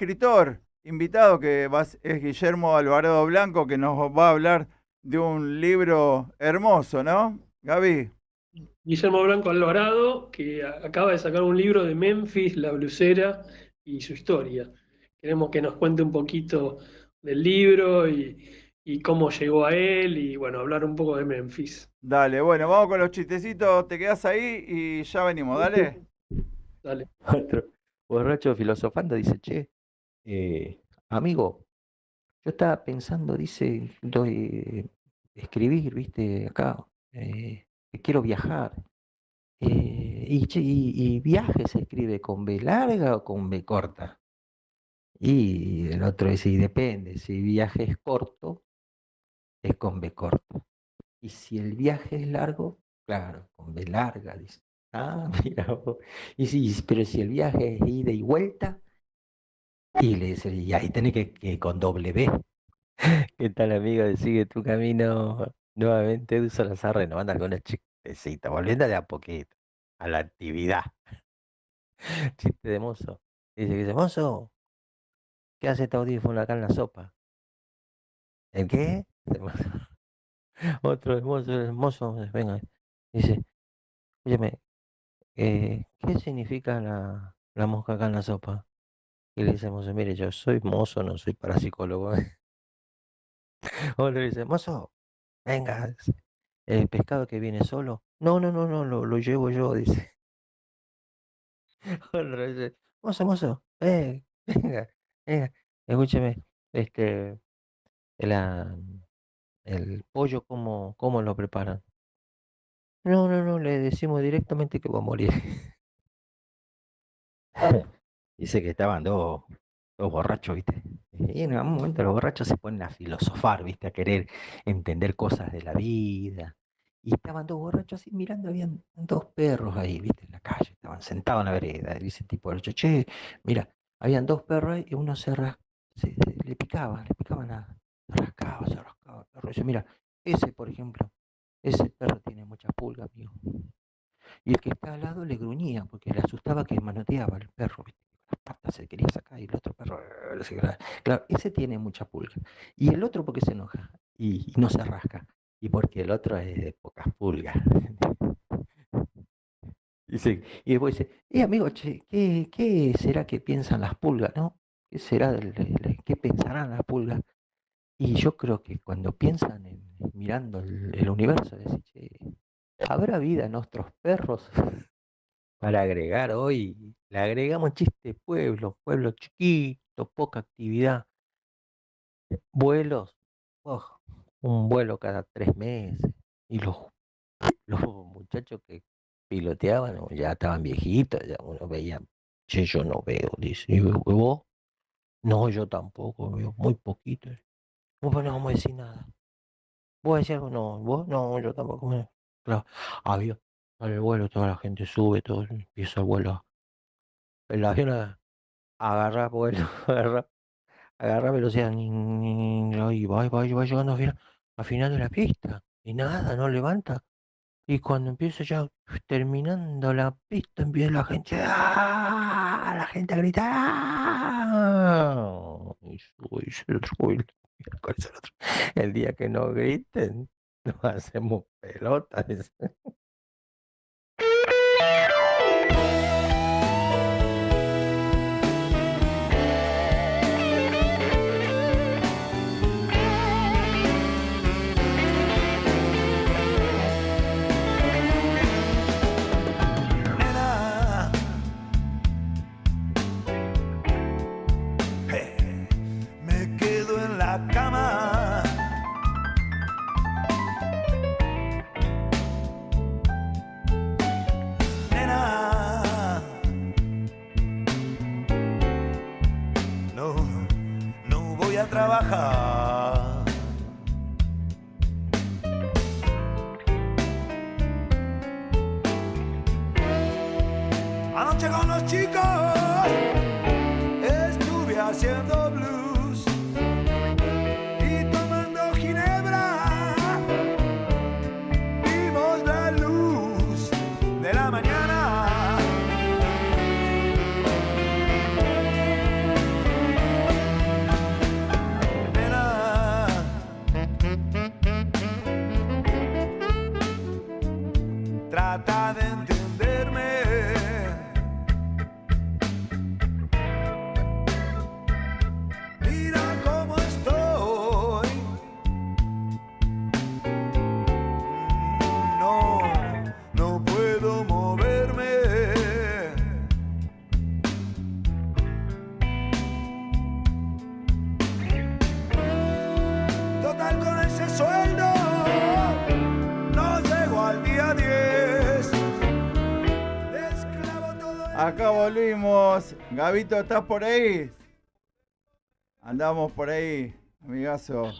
escritor invitado es Guillermo Alvarado Blanco, que nos va a hablar de un libro hermoso, ¿no? Gaby. Guillermo Blanco Alvarado, que acaba de sacar un libro de Memphis, la blusera y su historia. Queremos que nos cuente un poquito del libro y cómo llegó a él y bueno, hablar un poco de Memphis. Dale, bueno, vamos con los chistecitos, te quedás ahí y ya venimos, dale. Dale. Otro borracho filosofando dice, che, amigo, yo estaba pensando, dice, escribir, viste, acá, que quiero viajar. Y viaje se escribe con B larga o con B corta. Y el otro dice, y depende, si viaje es corto, es con B corta. Y si el viaje es largo, claro, con B larga, dice. Ah, mira vos. Pero si el viaje es ida y vuelta, y le dice, y ahí tenés que con doble B. ¿Qué tal, amigo? Sigue tu camino. Nuevamente, Edu Salazar renovando algunos chistecitos, volviendo de a poquito a la actividad. Chiste de mozo. Dice, mozo, ¿qué hace este audífono acá en la sopa? ¿El qué? Otro mozo, venga. Dice, óyeme, ¿qué significa la mosca acá en la sopa? Y le dice el mozo, mire, yo soy mozo, no soy parapsicólogo. Otro le dice, mozo, venga, el pescado que viene solo. No, no, no, no, lo llevo yo, dice. Otro dice, mozo, venga, venga, escúcheme, este, la, el pollo, ¿cómo lo preparan? No, no, no, le decimos directamente que va a morir. Dice que estaban dos borrachos, ¿viste? Y en algún momento los borrachos se ponen a filosofar, ¿viste? A querer entender cosas de la vida. Y estaban dos borrachos así mirando, habían dos perros ahí, ¿viste? En la calle, estaban sentados en la vereda. Y dice el tipo borracho, che, mira, habían dos perros ahí y uno le picaban nada. Se rascaba el perro. Dice, mira, ese, por ejemplo, ese perro tiene muchas pulgas, amigo. Y el que está al lado le gruñía porque le asustaba que manoteaba el perro, ¿viste? Las patas se quería sacar y el otro perro claro, ese tiene mucha pulga. Y el otro porque se enoja y no se rasca. Y porque el otro es de pocas pulgas. Y después dice, amigo, che, ¿qué será que piensan las pulgas, no? ¿Qué será, qué pensarán las pulgas? Y yo creo que cuando piensan mirando el universo, decís, che, ¿habrá vida en nuestros perros? Para agregar hoy, le agregamos chiste pueblo chiquito, poca actividad, vuelos, oh, un vuelo cada 3 meses. Y los muchachos que piloteaban ya estaban viejitos, ya uno veía, che, yo no veo, dice, ¿y vos? No, yo tampoco veo, muy poquito. Vos no vamos a decir nada. ¿Vos decís algo? No, vos no, yo tampoco. Claro, había, sale el vuelo, toda la gente sube, todo empieza el vuelo. El avión agarra vuelo, agarra velocidad, y va llegando al final de la pista, y nada, no levanta. Y cuando empieza ya terminando la pista, empieza la gente, ¡ah! La gente a gritar, ¡ah! Y sube, y se sube, y ¿cuál es el otro? El día que no griten, nos hacemos pelotas. Nena, me quedo en la cama. Nena, no, no voy a trabajar. Anoche con los chicos estuve haciendo blues y tomando ginebra vimos la luz de la mañana. Acá volvimos. Gabito, ¿estás por ahí? Andamos por ahí, amigazo.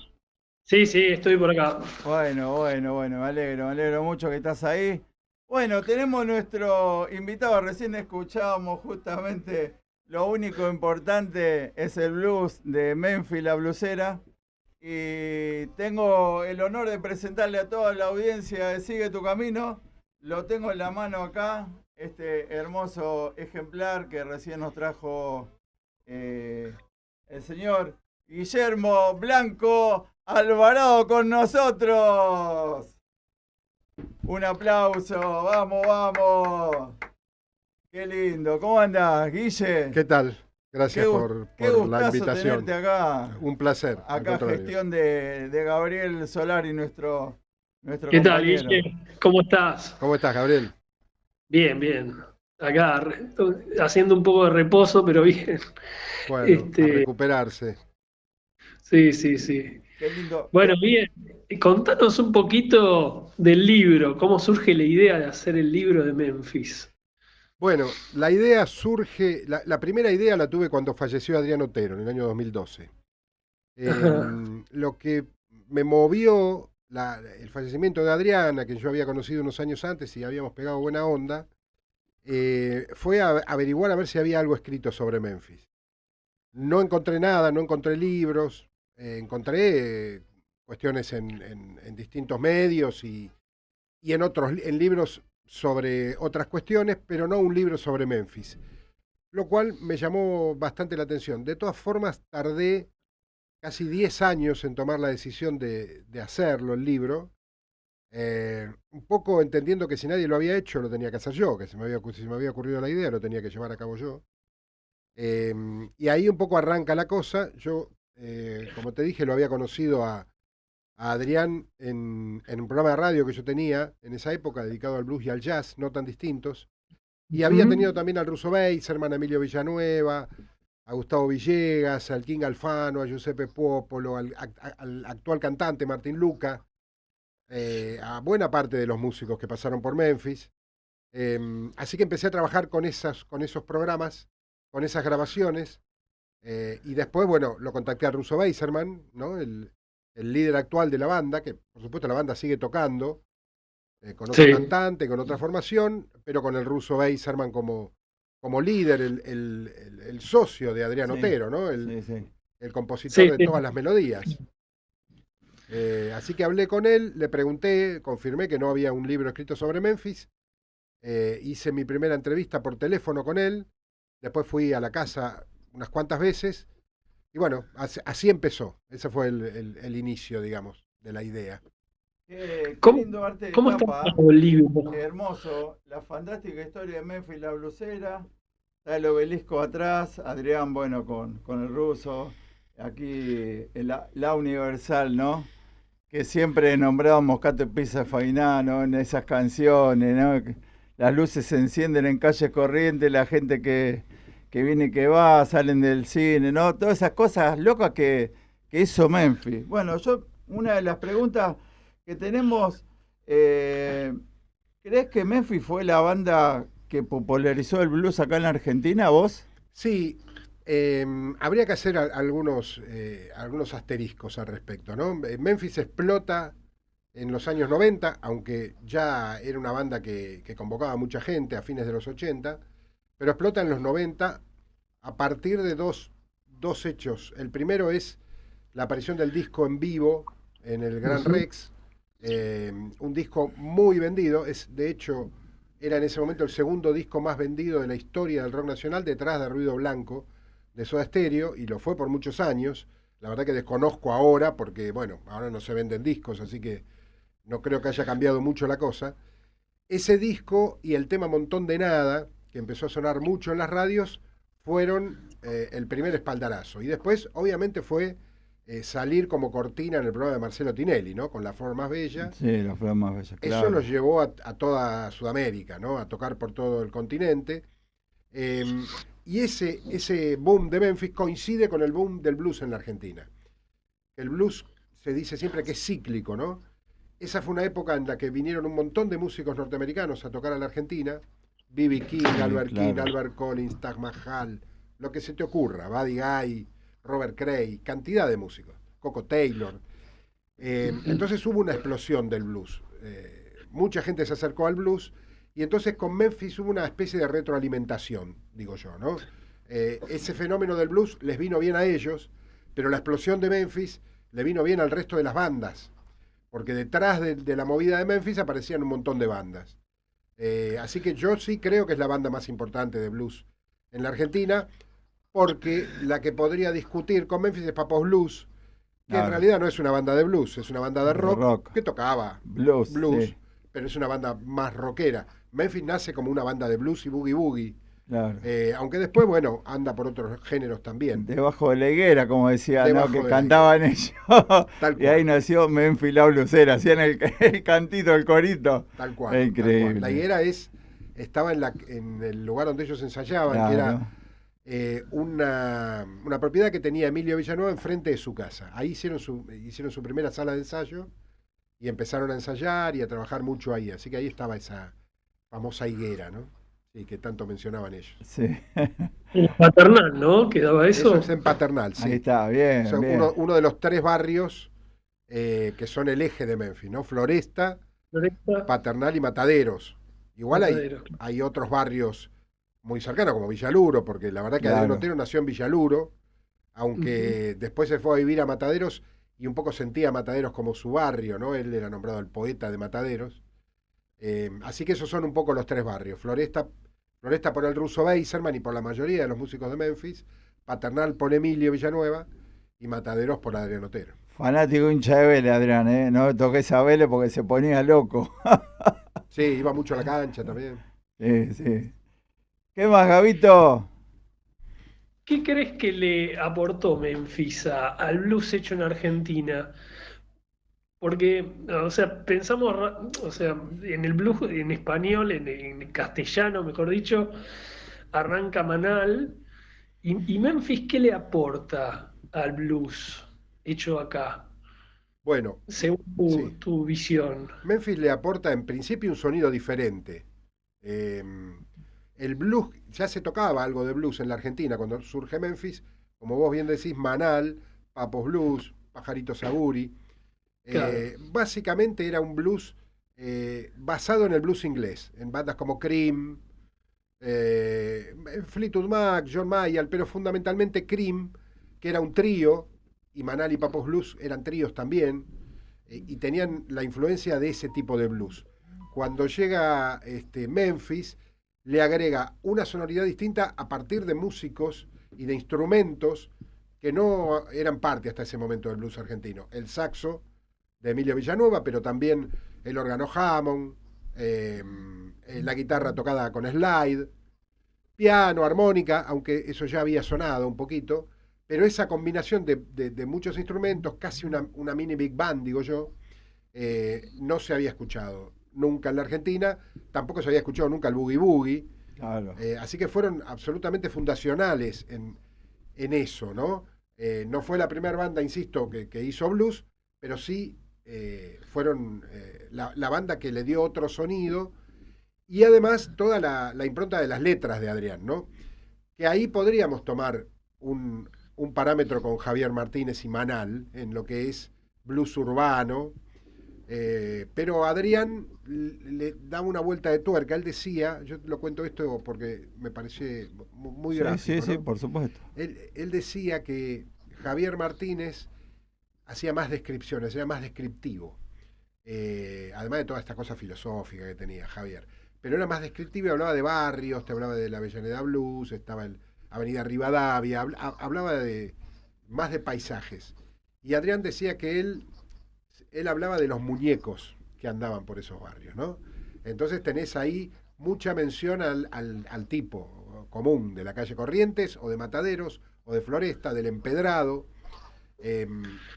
Sí, estoy por acá. Bueno, me alegro mucho que estás ahí. Bueno, tenemos nuestro invitado, recién escuchábamos justamente lo único importante es el blues de Memphis la blusera. Y tengo el honor de presentarle a toda la audiencia de Sigue tu Camino. Lo tengo en la mano acá, este hermoso ejemplar que recién nos trajo el señor Guillermo Blanco Alvarado con nosotros. Un aplauso, vamos. Qué lindo, ¿cómo andás, Guille? ¿Qué tal? Gracias por la invitación. Tenerte acá. Un placer. Acá gestión de Gabriel Solari, nuestro ¿Qué tal, compañero. Guille? ¿Cómo estás? ¿Cómo estás, Gabriel? Bien. Acá haciendo un poco de reposo, pero bien. Bueno, a recuperarse. Sí. Qué lindo. Bueno, bien. Contanos un poquito del libro, cómo surge la idea de hacer el libro de Memphis. Bueno, la idea surge, la primera idea la tuve cuando falleció Adrián Otero en el año 2012. Lo que me movió el fallecimiento de Adrián, a quien yo había conocido unos años antes y habíamos pegado buena onda, fue averiguar a ver si había algo escrito sobre Memphis. No encontré nada, no encontré libros, encontré cuestiones en distintos medios y en libros sobre otras cuestiones, pero no un libro sobre Memphis, lo cual me llamó bastante la atención. De todas formas, tardé casi 10 años en tomar la decisión de hacerlo, el libro, un poco entendiendo que si nadie lo había hecho, lo tenía que hacer yo, que si me había ocurrido la idea, lo tenía que llevar a cabo yo. Y ahí un poco arranca la cosa. Yo, como te dije, lo había conocido a Adrián en un programa de radio que yo tenía en esa época dedicado al blues y al jazz, no tan distintos. Y había tenido también al Russo Beiserman, a Emilio Villanueva, a Gustavo Villegas, al King Alfano, a Giuseppe Popolo, al actual cantante Martín Luca, a buena parte de los músicos que pasaron por Memphis. Así que empecé a trabajar con esos programas, con esas grabaciones. Y después, bueno, lo contacté a Russo Beiserman, ¿no? El líder actual de la banda, que por supuesto la banda sigue tocando, con otro cantante, con otra formación, pero con el Russo Beiserman como líder, el socio de Adrián Otero, ¿no? El compositor de todas las melodías. Así que hablé con él, le pregunté, confirmé que no había un libro escrito sobre Memphis, hice mi primera entrevista por teléfono con él, después fui a la casa unas cuantas veces, y bueno, así empezó. Ese fue el inicio, digamos, de la idea. Qué lindo arte de ¿Cómo tapa, está el libro? hermoso, la fantástica historia de Memphis la blusera, está el obelisco atrás, Adrián, bueno, con el ruso, aquí la Universal, ¿no? Que siempre nombramos Moscato Pizza Fainano en esas canciones, ¿no? Las luces se encienden en calles corrientes, la gente que viene y que va, salen del cine, ¿no? Todas esas cosas locas que hizo Memphis. Bueno, una de las preguntas que tenemos, ¿crees que Memphis fue la banda que popularizó el blues acá en la Argentina, vos? Sí, habría que hacer algunos asteriscos al respecto, ¿no? Memphis explota en los años 90, aunque ya era una banda que convocaba a mucha gente a fines de los 80, pero explota en los 90 a partir de dos hechos. El primero es la aparición del disco en vivo en el Gran Rex, un disco muy vendido, de hecho era en ese momento el segundo disco más vendido de la historia del rock nacional, detrás de Ruido Blanco de Soda Stereo, y lo fue por muchos años. La verdad que desconozco ahora, porque bueno, ahora no se venden discos, así que no creo que haya cambiado mucho la cosa. Ese disco y el tema Montón de Nada, que empezó a sonar mucho en las radios, fueron el primer espaldarazo. Y después, obviamente, fue salir como cortina en el programa de Marcelo Tinelli, ¿no? Con La Flor Más Bella. Sí, La Flor Más Bella, claro. Eso los llevó a toda Sudamérica, ¿no? A tocar por todo el continente. Y ese boom de Memphis coincide con el boom del blues en la Argentina. El blues se dice siempre que es cíclico, ¿no? Esa fue una época en la que vinieron un montón de músicos norteamericanos a tocar a la Argentina, B.B. King, Albert King, claro. Albert Collins, Taj Mahal, lo que se te ocurra, Buddy Guy, Robert Cray, cantidad de músicos, Coco Taylor. Entonces hubo una explosión del blues. Mucha gente se acercó al blues y entonces con Memphis hubo una especie de retroalimentación, digo yo, ¿no? Ese fenómeno del blues les vino bien a ellos, pero la explosión de Memphis le vino bien al resto de las bandas, porque detrás de la movida de Memphis aparecían un montón de bandas. Así que yo sí creo que es la banda más importante de blues en la Argentina, porque la que podría discutir con Memphis es Papos Blues, que en Claro. realidad no es una banda de blues, es una banda de rock, que tocaba Blues, blues, sí, pero es una banda más rockera. Memphis nace como una banda de blues y boogie woogie, claro. aunque después, bueno, anda por otros géneros también. Debajo de la higuera, como decía, ¿no? Debajo Que de la cantaban ellos. Tal Y ahí cual. nació Memphis la blusera, hacían el cantito, el corito. Tal cual. Es tal increíble. cual. La higuera estaba en el lugar donde ellos ensayaban, que Claro. era una propiedad que tenía Emilio Villanueva enfrente de su casa. Ahí hicieron su primera sala de ensayo y empezaron a ensayar y a trabajar mucho ahí. Así que ahí estaba esa famosa higuera, ¿no? Sí, que tanto mencionaban ellos. Sí. En la Paternal, ¿no? ¿Quedaba Eso eso? es en Paternal, sí. Ahí está, bien, O sea, bien. uno de los 3 barrios que son el eje de Memphis, ¿no? Floresta, Floresta, Paternal y Mataderos. Igual Mataderos. hay otros barrios muy cercanos, como Villaluro, porque la verdad que Claro. Adrián Otero nació en Villaluro, aunque después se fue a vivir a Mataderos y un poco sentía a Mataderos como su barrio, ¿no? Él era nombrado el poeta de Mataderos. Así que esos son un poco los 3 barrios. Floresta por el ruso Beiserman y por la mayoría de los músicos de Memphis, Paternal por Emilio Villanueva y Mataderos por Adrián Otero. Fanático hincha de Vélez, Adrián, ¿eh? No toques a Vélez porque se ponía loco. Sí, iba mucho a la cancha también. Sí, sí. ¿Qué más, Gabito? ¿Qué crees que le aportó Memphis al blues hecho en Argentina? Porque, o sea, pensamos, o sea, en el blues en español, en castellano, mejor dicho, arranca Manal. ¿Y Memphis qué le aporta al blues hecho acá, Bueno, según sí. tu visión? Memphis le aporta en principio un sonido diferente. El blues, ya se tocaba algo de blues en la Argentina cuando surge Memphis, como vos bien decís, Manal, Papos Blues, Pajarito Saburi. Claro. Básicamente era un blues basado en el blues inglés, en bandas como Cream, Fleetwood Mac, John Mayall, pero fundamentalmente Cream, que era un trío, y Manal y Papos Blues eran tríos también, y tenían la influencia de ese tipo de blues. Cuando llega Memphis, le agrega una sonoridad distinta a partir de músicos y de instrumentos que no eran parte hasta ese momento del blues argentino. El saxo de Emilio Villanueva, pero también el órgano Hammond, la guitarra tocada con slide, piano, armónica, aunque eso ya había sonado un poquito, pero esa combinación de muchos instrumentos, casi una mini big band, digo yo, no se había escuchado nunca en la Argentina, tampoco se había escuchado nunca el boogie boogie, Claro. así que fueron absolutamente fundacionales en eso, ¿no? No fue la primera banda, insisto, que hizo blues, pero sí fueron la banda que le dio otro sonido y además toda la impronta de las letras de Adrián, ¿no? Que ahí podríamos tomar un parámetro con Javier Martínez y Manal en lo que es blues urbano, pero Adrián le daba una vuelta de tuerca. Él decía, yo lo cuento esto porque me parece muy Sí, gráfico, sí, ¿no? por supuesto. Él decía que Javier Martínez hacía más descripciones, era más descriptivo. Además de toda esta cosa filosófica que tenía Javier. Pero era más descriptivo y hablaba de barrios, te hablaba de la Avellaneda Blues, estaba en Avenida Rivadavia, hablaba más de paisajes. Y Adrián decía que él hablaba de los muñecos que andaban por esos barrios, ¿no? Entonces tenés ahí mucha mención al tipo común de la calle Corrientes, o de Mataderos, o de Floresta, del empedrado,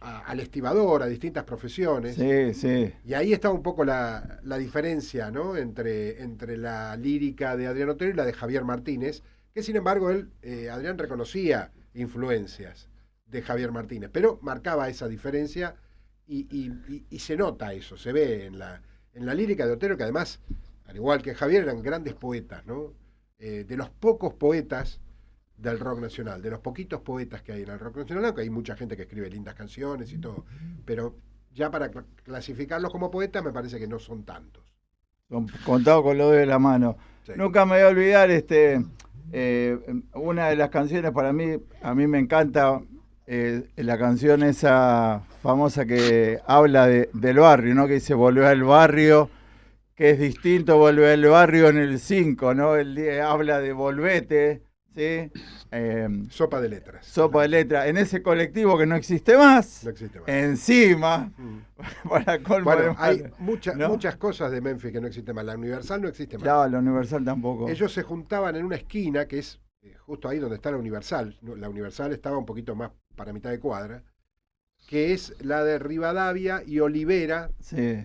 al estibador, a distintas profesiones. Sí, sí. Y ahí está un poco la diferencia, ¿no? entre la lírica de Adrián Otero y la de Javier Martínez, que sin embargo Adrián reconocía influencias de Javier Martínez, pero marcaba esa diferencia y se nota eso, se ve en la lírica de Otero, que además al igual que Javier, eran grandes poetas, ¿no? De los pocos poetas del rock nacional, de los poquitos poetas que hay en el rock nacional, aunque hay mucha gente que escribe lindas canciones y todo, pero ya para clasificarlos como poetas me parece que no son tantos. Son contados con los dedos de la mano. Sí. Nunca me voy a olvidar una de las canciones para mí, a mí me encanta la canción esa famosa que habla del barrio, ¿no? Que dice volver al barrio, que es distinto volver al barrio en el 5, ¿no? Habla de volvete, ¿sí? Sopa de letras. Sopa de letras. En ese colectivo que no existe más, No existe más. encima, para colmo de Bueno, hay mal, ¿no? muchas cosas de Memphis que no existen más. La Universal no existe más. Claro, la Universal tampoco. Ellos se juntaban en una esquina que es justo ahí donde está la Universal. La Universal estaba un poquito más para mitad de cuadra, que es la de Rivadavia y Olivera. Sí.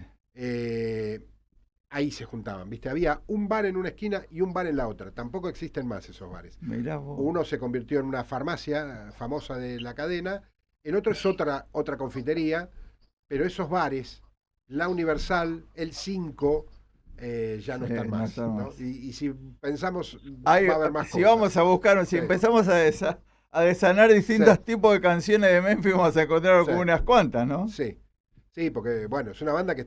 Ahí se juntaban, ¿viste? Había un bar en una esquina y un bar en la otra. Tampoco existen más esos bares. Mirá vos. Uno se convirtió en una farmacia famosa de la cadena, el otro es otra confitería, pero esos bares, la Universal, el 5, ya no Sí, están no más. están ¿no? más. Y si pensamos, Hay- va a haber más si cosas. vamos a buscar, si Sí. empezamos a desanar distintos Sí. tipos de canciones de Memphis, vamos a encontrar Sí. como unas cuantas, ¿no? Sí, sí, porque bueno, es una banda que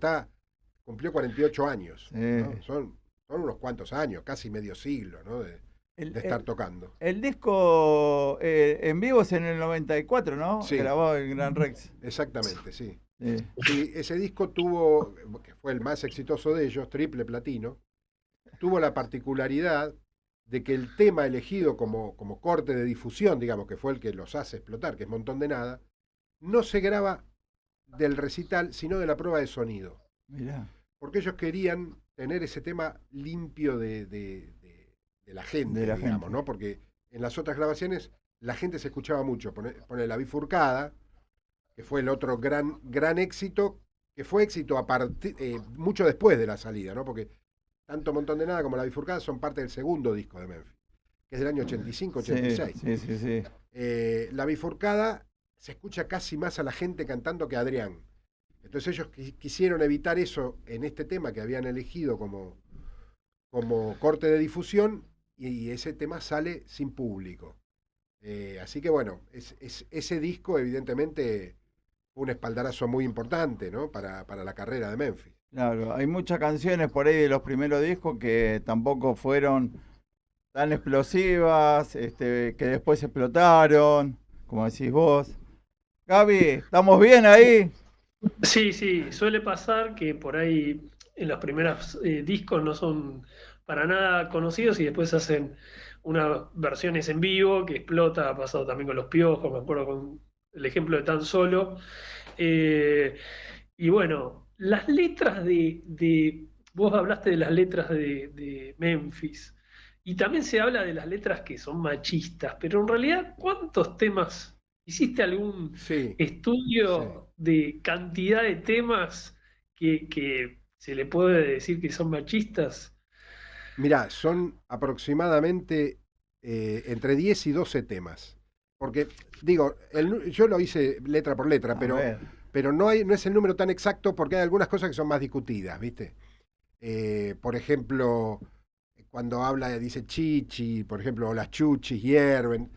cumplió 48 años. Sí. ¿no? Son unos cuantos años, casi medio siglo, ¿no? de estar tocando. El disco en vivo es en el 94, ¿no? Sí. Grabado en Gran Rex. Exactamente, sí. Sí. Sí, ese disco tuvo, que fue el más exitoso de ellos, triple platino, tuvo la particularidad de que el tema elegido como corte de difusión, digamos, que fue el que los hace explotar, que es Montón de Nada, no se graba del recital, sino de la prueba de sonido. Mirá. Porque ellos querían tener ese tema limpio de la gente, De la digamos, gente. ¿no? Porque en las otras grabaciones la gente se escuchaba mucho. Pone La Bifurcada, que fue el otro gran éxito, que fue éxito mucho después de la salida, ¿no? Porque tanto Montón de Nada como La Bifurcada son parte del segundo disco de Memphis, que es del año 85-86. Sí. La Bifurcada se escucha casi más a la gente cantando que a Adrián. Entonces ellos quisieron evitar eso en este tema que habían elegido como corte de difusión y ese tema sale sin público. Así que bueno, ese disco evidentemente fue un espaldarazo muy importante, ¿no? para la carrera de Memphis. Claro, hay muchas canciones por ahí de los primeros discos que tampoco fueron tan explosivas, que después explotaron, como decís vos. Gaby, ¿estamos bien ahí? Sí, suele pasar que por ahí en los primeros discos no son para nada conocidos y después hacen unas versiones en vivo que explota, ha pasado también con Los Piojos, me acuerdo con el ejemplo de Tan Solo. Y bueno, las letras vos hablaste de las letras de Memphis y también se habla de las letras que son machistas, pero en realidad, ¿cuántos temas? ¿Hiciste algún Sí, estudio de cantidad de temas que se le puede decir que son machistas? mirá, son aproximadamente entre 10 y 12 temas. Porque, digo, yo lo hice letra por letra, A pero ver. no es el número tan exacto porque hay algunas cosas que son más discutidas, ¿viste? Por ejemplo, cuando dice chichi, por ejemplo, o las chuchis hierven,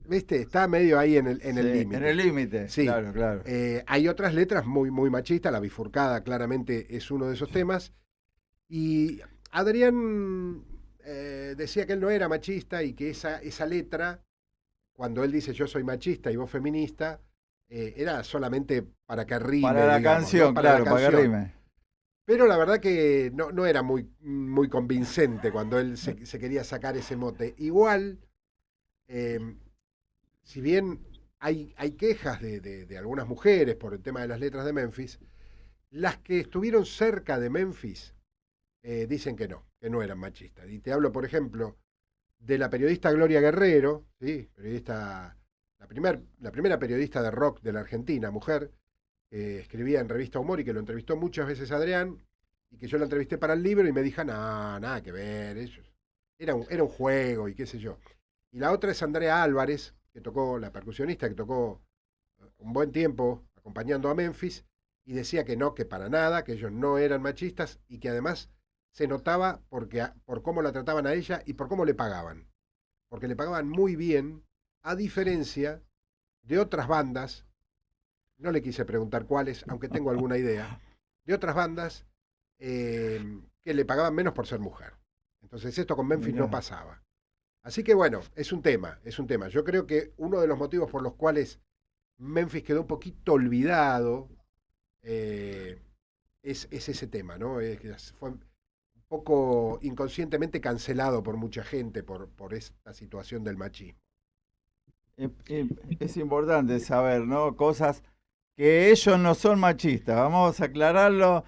¿viste? Está medio ahí en el Sí, límite. en el límite, Sí. claro. Hay otras letras muy machistas, La Bifurcada claramente es uno de esos temas. Y Adrián decía que él no era machista y que esa letra, cuando él dice yo soy machista y vos feminista, era solamente para que rime. Para la digamos, canción, ¿no? claro, la para que canción. rime. Pero la verdad que no era muy convincente cuando él se quería sacar ese mote. Igual, si bien hay quejas de algunas mujeres por el tema de las letras de Memphis, las que estuvieron cerca de Memphis dicen que no eran machistas. Y te hablo, por ejemplo, de la periodista Gloria Guerrero, ¿sí? La primera periodista de rock de la Argentina, mujer, que escribía en Revista Humor y que lo entrevistó muchas veces a Adrián, y que yo la entrevisté para el libro y me dijo, nada que ver, era un juego y qué sé yo. Y la otra es Andrea Álvarez, la percusionista que tocó un buen tiempo acompañando a Memphis, y decía que no, que para nada, que ellos no eran machistas y que además se notaba por cómo la trataban a ella y por cómo le pagaban. Porque le pagaban muy bien, a diferencia de otras bandas, no le quise preguntar cuáles, aunque tengo alguna idea, de otras bandas que le pagaban menos por ser mujer. Entonces esto con Memphis no pasaba. Así que bueno, es un tema. Yo creo que uno de los motivos por los cuales Memphis quedó un poquito olvidado es ese tema, ¿no? Fue un poco inconscientemente cancelado por mucha gente por esta situación del machismo. Es importante saber, ¿no? Cosas que ellos no son machistas. Vamos a aclararlo.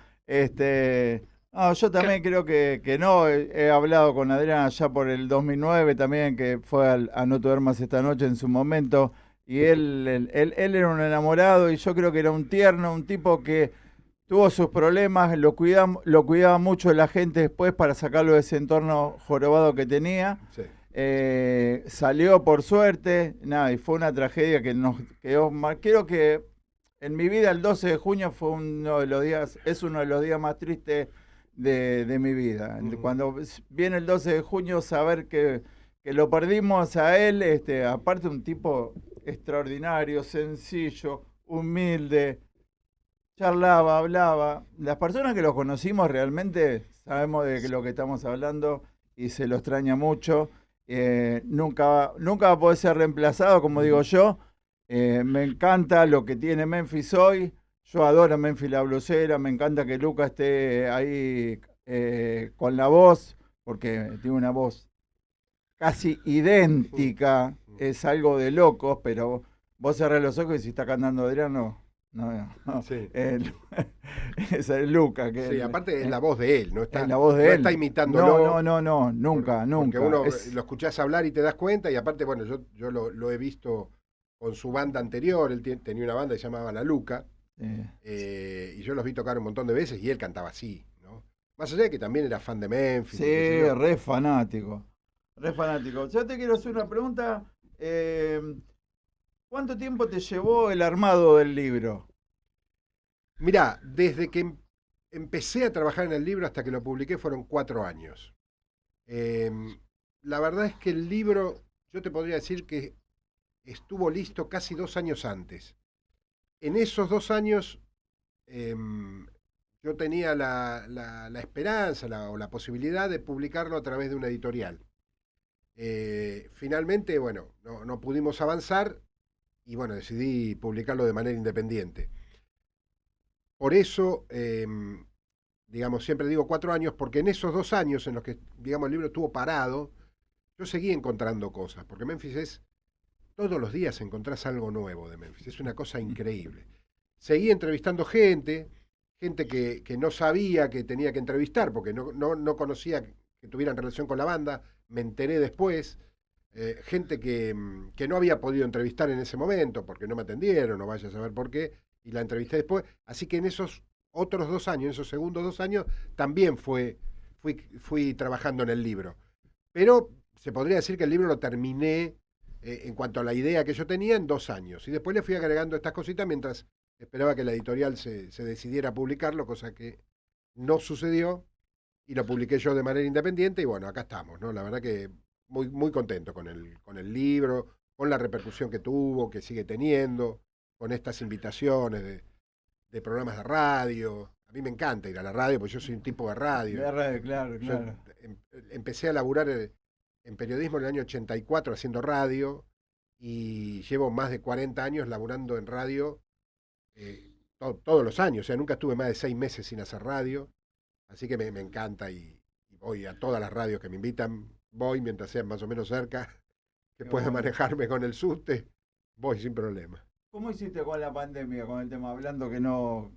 No, yo también creo que no. He hablado con Adrián allá por el 2009 también, que fue a No Te Duermas Esta Noche en su momento. Y él era un enamorado y yo creo que era un tierno, un tipo que tuvo sus problemas, lo cuidaba mucho la gente después para sacarlo de ese entorno jorobado que tenía. Sí. Salió por suerte, nada, y fue una tragedia que nos quedó mal. Creo que en mi vida el 12 de junio fue es uno de los días más tristes de mi vida. Cuando viene el 12 de junio, saber que lo perdimos a él, aparte un tipo extraordinario, sencillo, humilde, charlaba, hablaba. Las personas que lo conocimos realmente sabemos de lo que estamos hablando y se lo extraña mucho. Nunca va a poder ser reemplazado, como digo yo. Me encanta lo que tiene Memphis hoy. Yo adoro a Memphis la blusera. Me encanta que Luca esté ahí con la voz, porque tiene una voz casi idéntica. Es algo de locos, pero vos cerrás los ojos y si está cantando Adriano, no. Sí. Es el Luca. Sí, aparte es la voz de él, no está, es la voz de él. Está imitándolo. No, nunca. Porque uno lo escuchás hablar y te das cuenta, y aparte, bueno, yo lo he visto con su banda anterior. Él tenía una banda que se llamaba La Luca, y yo los vi tocar un montón de veces y él cantaba así, ¿no? Más allá de que también era fan de Memphis. Sí, re fanático. Yo te quiero hacer una pregunta. ¿Cuánto tiempo te llevó el armado del libro? Mirá, desde que empecé a trabajar en el libro hasta que lo publiqué fueron 4 años. La verdad es que el libro, yo te podría decir que estuvo listo casi 2 años antes. En esos 2 años yo tenía la esperanza o la posibilidad de publicarlo a través de una editorial. Finalmente, bueno, no pudimos avanzar y bueno, decidí publicarlo de manera independiente. Por eso, digamos, siempre digo 4 años, porque en esos 2 años en los que, digamos, el libro estuvo parado, yo seguí encontrando cosas, porque Memphis todos los días encontrás algo nuevo de Memphis, es una cosa increíble. Seguí entrevistando gente que no sabía que tenía que entrevistar, porque no conocía que tuvieran relación con la banda, me enteré después. Gente que no había podido entrevistar en ese momento, porque no me atendieron, no vaya a saber por qué, y la entrevisté después. Así que en esos otros 2 años, en esos segundos 2 años, también fui trabajando en el libro. Pero se podría decir que el libro lo terminé, en cuanto a la idea que yo tenía, en 2 años. Y después le fui agregando estas cositas mientras esperaba que la editorial se decidiera a publicarlo, cosa que no sucedió, y lo publiqué yo de manera independiente, y bueno, acá estamos, ¿no? La verdad que muy, muy contento con el libro, con la repercusión que tuvo, que sigue teniendo, con estas invitaciones de programas de radio. A mí me encanta ir a la radio, porque yo soy un tipo de radio. De radio, claro. Yo empecé a laburar en periodismo en el año 84 haciendo radio, y llevo más de 40 años laburando en radio todos los años. O sea, nunca estuve más de 6 meses sin hacer radio. Así que me encanta y voy a todas las radios que me invitan. Voy mientras sean más o menos cerca, que pueda manejarme con el subte, voy sin problema. ¿Cómo hiciste con la pandemia, con el tema? Hablando que no...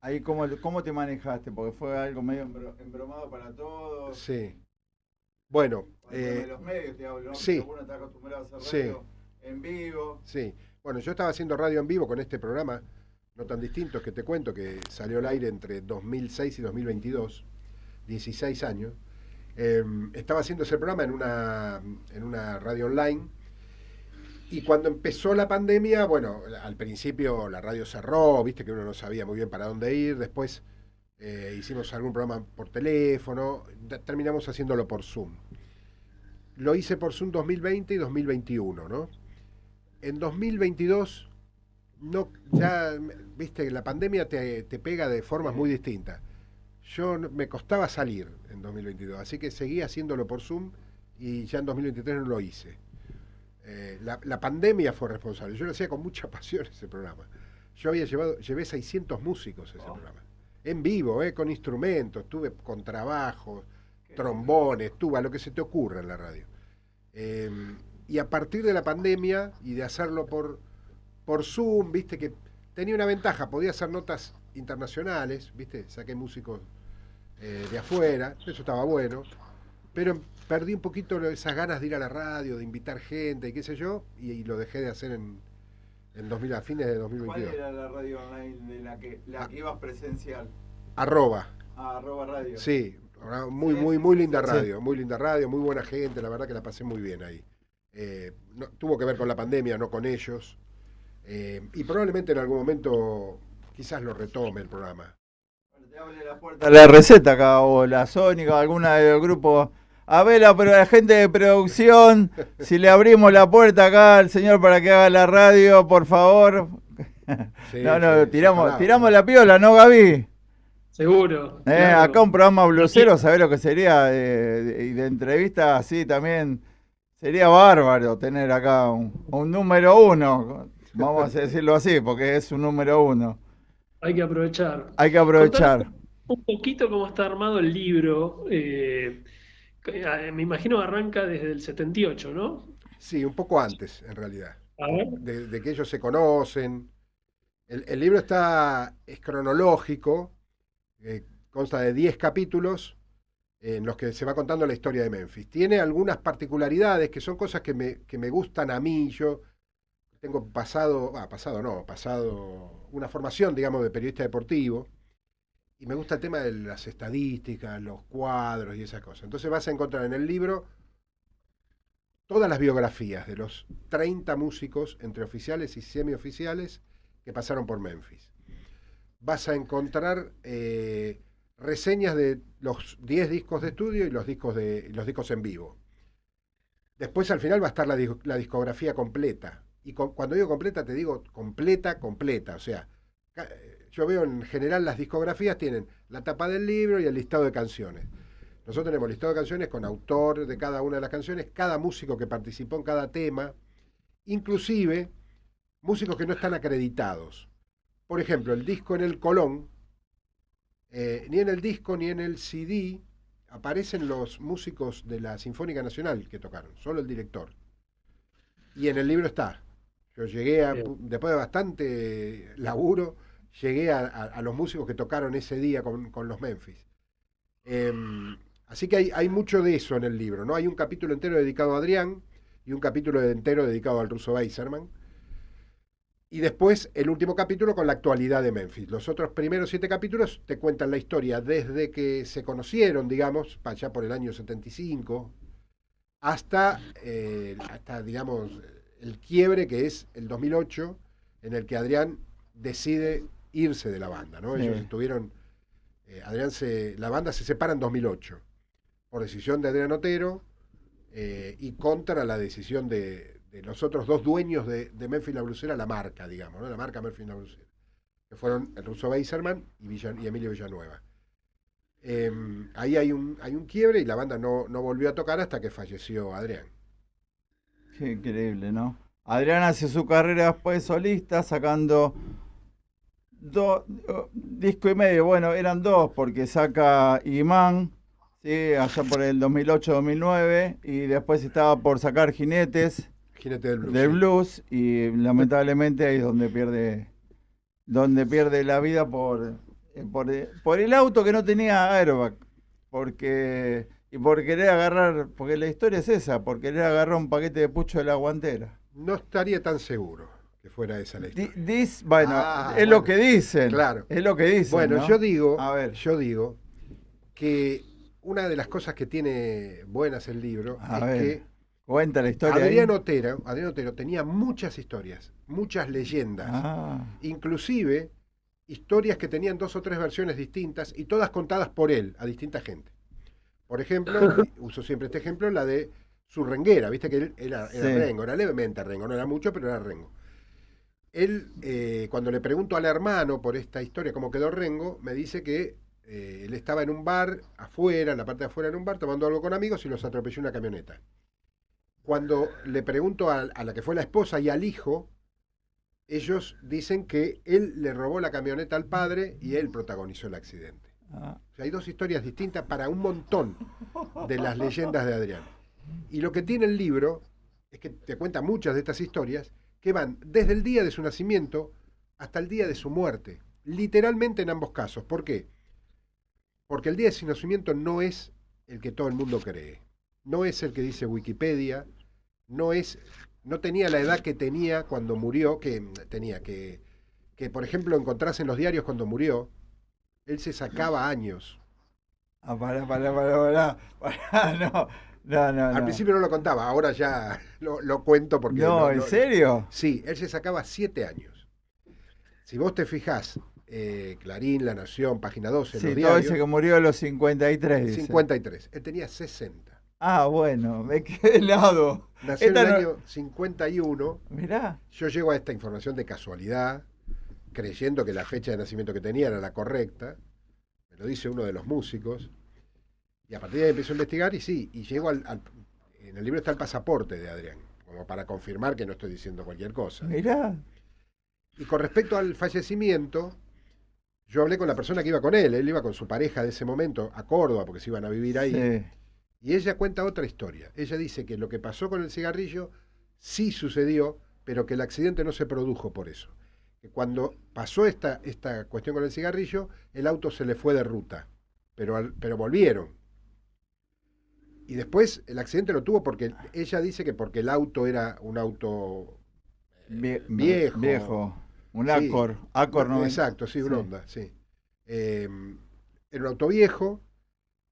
Ahí, ¿cómo te manejaste? Porque fue algo medio embromado para todos. Sí. Bueno. De los medios te hablo, ¿no? Sí. Porque uno está acostumbrado a hacer radio en vivo. Sí. Bueno, yo estaba haciendo radio en vivo con este programa, No Tan Distintos, que te cuento, que salió al aire entre 2006 y 2022, 16 años. Estaba haciendo ese programa en una radio online, y cuando empezó la pandemia, bueno, al principio la radio cerró, viste que uno no sabía muy bien para dónde ir. Después Hicimos algún programa por teléfono, terminamos haciéndolo por Zoom. Lo hice por Zoom 2020 y 2021, ¿no? En 2022, no, ya, viste, la pandemia te pega de formas muy distintas. Me costaba salir en 2022, así que seguí haciéndolo por Zoom y ya en 2023 no lo hice. La pandemia fue responsable. Yo lo hacía con mucha pasión ese programa. Yo llevé 600 músicos a ese programa. En vivo, con instrumentos, tuve contrabajos, trombones, tuba, lo que se te ocurra en la radio. Y a partir de la pandemia y de hacerlo por Zoom, viste que tenía una ventaja, podía hacer notas internacionales, viste, saqué músicos de afuera, eso estaba bueno, pero perdí un poquito esas ganas de ir a la radio, de invitar gente y qué sé yo, y lo dejé de hacer a fines de 2022. ¿Cuál era la radio online de la que ibas presencial? Arroba radio. Sí, muy linda radio, muy linda radio, muy buena gente, la verdad que la pasé muy bien ahí. Tuvo que ver con la pandemia, no con ellos, y probablemente en algún momento quizás lo retome el programa. Te abre la puerta la receta acá, o la Sónica, o alguna del grupo. A ver, pero la gente de producción, si le abrimos la puerta acá al señor para que haga la radio, por favor. Sí, no, sí, tiramos la piola, ¿no, Gaby? Seguro. Claro. Acá un programa blusero, ¿sabés lo que sería? De entrevista así también. Sería bárbaro tener acá un número uno, vamos a decirlo así, porque es un número uno. Hay que aprovechar. Hay que aprovechar. Contanos un poquito cómo está armado el libro. Me imagino arranca desde el 78, ¿no? Sí, un poco antes, en realidad. A ver. De que ellos se conocen. El libro es cronológico, consta de 10 capítulos en los que se va contando la historia de Memphis. Tiene algunas particularidades que son cosas que me gustan a mí. Yo tengo pasado una formación, digamos, de periodista deportivo, y me gusta el tema de las estadísticas, los cuadros y esas cosas. Entonces vas a encontrar en el libro todas las biografías de los 30 músicos, entre oficiales y semioficiales, que pasaron por Memphis. Vas a encontrar reseñas de los 10 discos de estudio y los discos en vivo. Después al final va a estar la discografía completa. Y cuando digo completa, te digo completa. O sea, yo veo en general las discografías tienen la tapa del libro y el listado de canciones. Nosotros tenemos listado de canciones con autor de cada una de las canciones, cada músico que participó en cada tema, inclusive músicos que no están acreditados. Por ejemplo, el disco en el Colón, ni en el disco ni en el CD aparecen los músicos de la Sinfónica Nacional que tocaron, solo el director. Y en el libro está. Yo llegué, después de bastante laburo, llegué a los músicos que tocaron ese día con los Memphis. Así que hay mucho de eso en el libro, ¿no? Hay un capítulo entero dedicado a Adrián y un capítulo entero dedicado al ruso Beiserman. Y después el último capítulo con la actualidad de Memphis. Los otros primeros 7 capítulos te cuentan la historia desde que se conocieron, digamos, allá por el año 75, hasta digamos, el quiebre que es el 2008, en el que Adrián decide irse de la banda, ¿no? Ellos estuvieron, la banda se separa en 2008, por decisión de Adrián Otero, y contra la decisión de los otros dos dueños de Memphis La Blusera, la marca, digamos, ¿no? La marca Memphis La Blusera, que fueron el ruso Beiserman y Emilio Villanueva. Ahí hay un quiebre y la banda no volvió a tocar hasta que falleció Adrián. Qué increíble, ¿no? Adrián hace su carrera después solista, sacando 2 discos y medio. Bueno, eran 2 porque saca Imán, ¿sí? Allá por el 2008-2009, y después estaba por sacar Jinetes Jinete del Blues, y lamentablemente ahí es donde pierde la vida por el auto que no tenía airbag, por querer agarrar, porque la historia es esa, por querer agarrar un paquete de pucho de la guantera. No estaría tan seguro que fuera esa la historia. Es lo que dicen. Claro. Es lo que dicen. Bueno, ¿no? yo digo que una de las cosas que tiene buenas el libro que cuenta la historia. Adrián Otero tenía muchas historias, muchas leyendas. Inclusive historias que tenían 2 o 3 versiones distintas y todas contadas por él, a distinta gente. Por ejemplo, uso siempre este ejemplo, la de su renguera, viste que él era rengo, era levemente rengo, no era mucho, pero era rengo. Él, cuando le pregunto al hermano por esta historia, cómo quedó rengo, me dice que él estaba en un bar, afuera, en la parte de afuera en un bar, tomando algo con amigos y los atropelló una camioneta. Cuando le pregunto a la que fue la esposa y al hijo, ellos dicen que él le robó la camioneta al padre y él protagonizó el accidente. O sea, hay 2 historias distintas para un montón de las leyendas de Adrián. Y lo que tiene el libro es que te cuenta muchas de estas historias que van desde el día de su nacimiento hasta el día de su muerte. Literalmente en ambos casos. ¿Por qué? Porque el día de su nacimiento no es el que todo el mundo cree. No es el que dice Wikipedia. No tenía la edad que tenía cuando murió, que por ejemplo encontrás en los diarios cuando murió, él se sacaba años. Pará, no. Al principio no lo contaba, ahora ya lo cuento porque... No, ¿en serio? Sí, él se sacaba 7 años. Si vos te fijás, Clarín, La Nación, página 12, Sí, los todo diarios, ese que murió a los 53. Dice. 53. Él tenía 60. Ah, bueno, me quedé helado. Nació en el año 51. Mirá. Yo llego a esta información de casualidad, creyendo que la fecha de nacimiento que tenía era la correcta. Me lo dice uno de los músicos. Y a partir de ahí empiezo a investigar y sí, y llego en el libro está el pasaporte de Adrián, como para confirmar que no estoy diciendo cualquier cosa. Mirá. Y con respecto al fallecimiento, yo hablé con la persona que iba con él iba con su pareja de ese momento a Córdoba, porque se iban a vivir ahí. Sí. Y ella cuenta otra historia. Ella dice que lo que pasó con el cigarrillo sí sucedió, pero que el accidente no se produjo por eso. Que cuando pasó esta cuestión con el cigarrillo, el auto se le fue de ruta, pero volvieron. Y después el accidente lo tuvo porque ella dice que porque el auto era un auto viejo. Un Sí. Accord, ¿no? Exacto, sí, un Sí. Honda, sí. Era un auto viejo.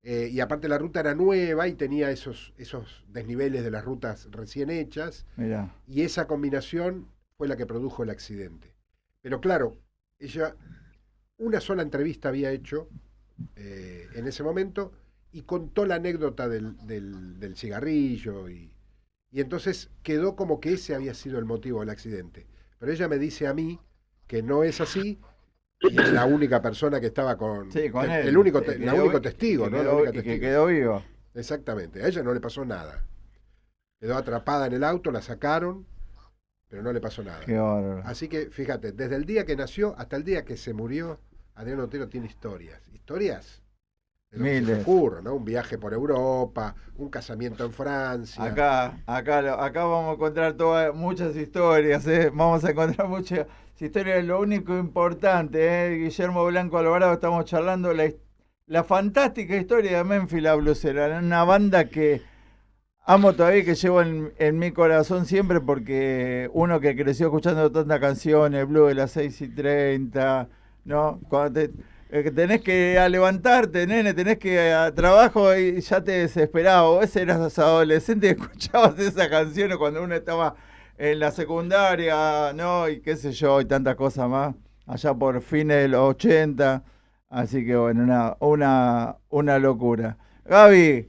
Y aparte la ruta era nueva y tenía esos desniveles de las rutas recién hechas. Mirá. Y esa combinación fue la que produjo el accidente. Pero claro, ella una sola entrevista había hecho en ese momento y contó la anécdota del cigarrillo y entonces quedó como que ese había sido el motivo del accidente. Pero ella me dice a mí que no es así. Y es la única persona que estaba con Sí, con él. el único Que la quedó- único testigo, que ¿no? La quedó- única y que testigo. quedó vivo. Exactamente. A ella no le pasó nada. Quedó atrapada en el auto, la sacaron, pero no le pasó nada. Qué bárbaro. Así que, fíjate, desde el día que nació hasta el día que se murió, Adrián Otero tiene historias. Historias de lo que se te Miles. ocurra, ¿no? Un viaje por Europa, un casamiento en Francia. Acá vamos a encontrar muchas historias, ¿eh? Vamos a encontrar muchas historias. Lo único importante, Guillermo Blanco Alvarado, estamos charlando la fantástica historia de Memphis la Blusera, una banda que amo todavía, que llevo en mi corazón siempre, porque uno que creció escuchando tantas canciones, Blue de las 6:30, ¿no? Cuando tenés que levantarte, nene, tenés que ir a trabajo y ya te desesperabas. Vos eras adolescente y escuchabas esas canciones cuando uno estaba en la secundaria, ¿no? Y qué sé yo, y tantas cosas más, allá por fines de los 80. Así que bueno, una locura. Gaby,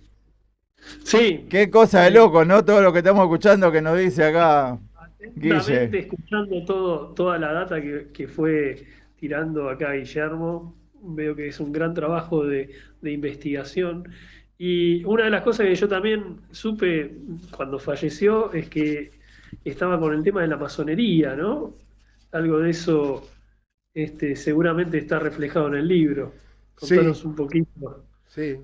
Sí, qué cosa de loco, ¿no? Todo lo que estamos escuchando que nos dice acá Guille. atentamente escuchando toda la data que fue tirando acá Guillermo, veo que es un gran trabajo de investigación. Y una de las cosas que yo también supe cuando falleció es que estaba con el tema de la masonería, ¿no? Algo de eso seguramente está reflejado en el libro. Contanos un poquito. Sí.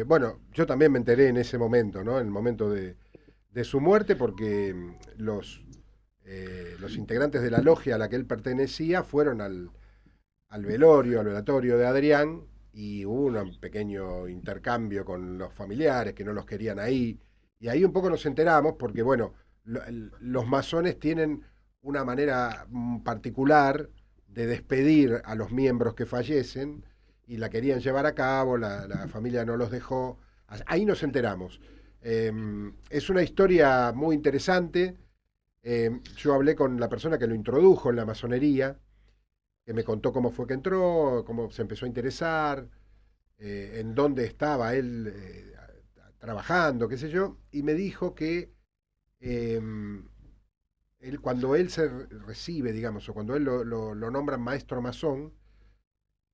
Bueno, yo también me enteré en ese momento, ¿no? En el momento de su muerte, porque los integrantes de la logia a la que él pertenecía fueron al velatorio de Adrián, y hubo un pequeño intercambio con los familiares que no los querían ahí. Y ahí un poco nos enteramos, porque bueno, los masones tienen una manera particular de despedir a los miembros que fallecen, y la querían llevar a cabo, la familia no los dejó. Ahí nos enteramos. Es una historia muy interesante. Yo hablé con la persona que lo introdujo en la masonería, que me contó cómo fue que entró, cómo se empezó a interesar, en dónde estaba él trabajando, qué sé yo, y me dijo que cuando él se recibe, digamos, o cuando él lo nombran maestro masón,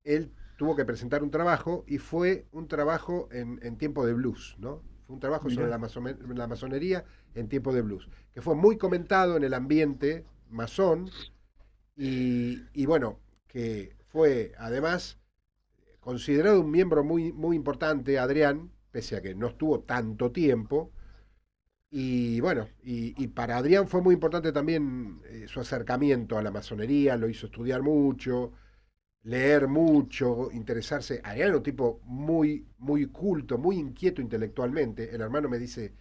él tuvo que presentar un trabajo y fue un trabajo en tiempo de blues, ¿no? Fue un trabajo sobre la masonería en tiempo de blues, que fue muy comentado en el ambiente masón y bueno, que fue además considerado un miembro muy, muy importante, Adrián, pese a que no estuvo tanto tiempo. Y bueno, y para Adrián fue muy importante también su acercamiento a la masonería, lo hizo estudiar mucho, leer mucho, interesarse. Adrián era un tipo muy, muy culto, muy inquieto intelectualmente. El hermano me dice,